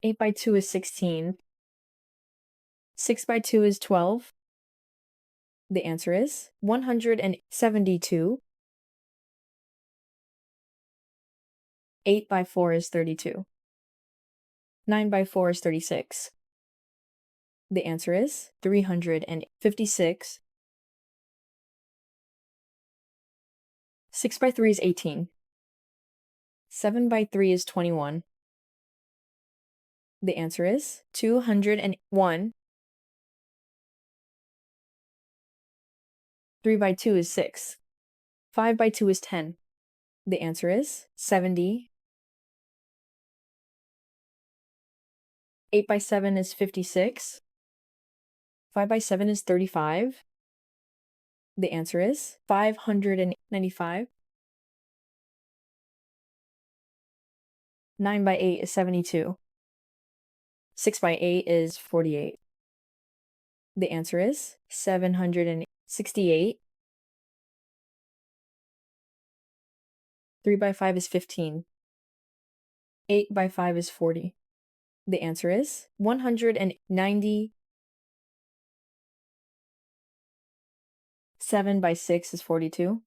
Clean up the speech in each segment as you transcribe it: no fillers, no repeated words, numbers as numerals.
8 by 2 is 16. 6 by 2 is 12. The answer is 172. 8 by 4 is 32. 9 by 4 is 36. The answer is 356. 6 by 3 is 18. 7 by 3 is 21. The answer is 201. 3 by 2 is 6. 5 by 2 is 10. The answer is 70. 8 by 7 is 56. 5 by 7 is 35. The answer is 595. 9 by 8 is 72. 6 by 8 is 48. The answer is 768. 3 by 5 is 15. 8 by 5 is 40. The answer is 190. 7 by 6 is 42.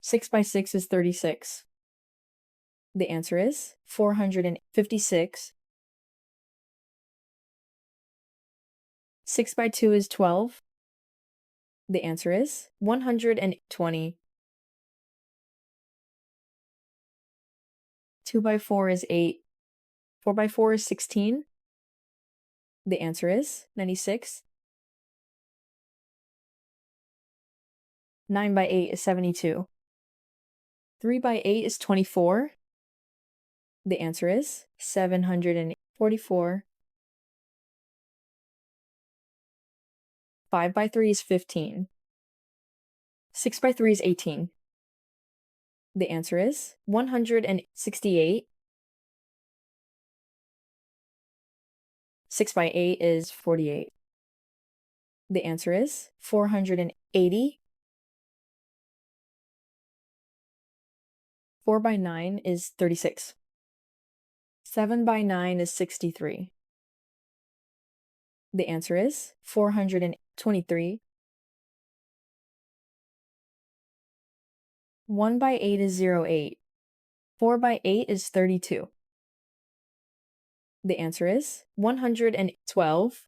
6 by 6 is 36. The answer is 456. 6 by 2 is 12. The answer is 120. 2 by 4 is 8. 4 by 4 is 16. The answer is 96. 9 by 8 is 72. 3 by 8 is 24. The answer is 744. 5 by 3 is 15. 6 by 3 is 18. The answer is 168. 6 by 8 is 48. The answer is 480. 4 by 9 is 36. 7 by 9 is 63. The answer is 423. 1 by 8 is 08. 4 by 8 is 32. The answer is 112.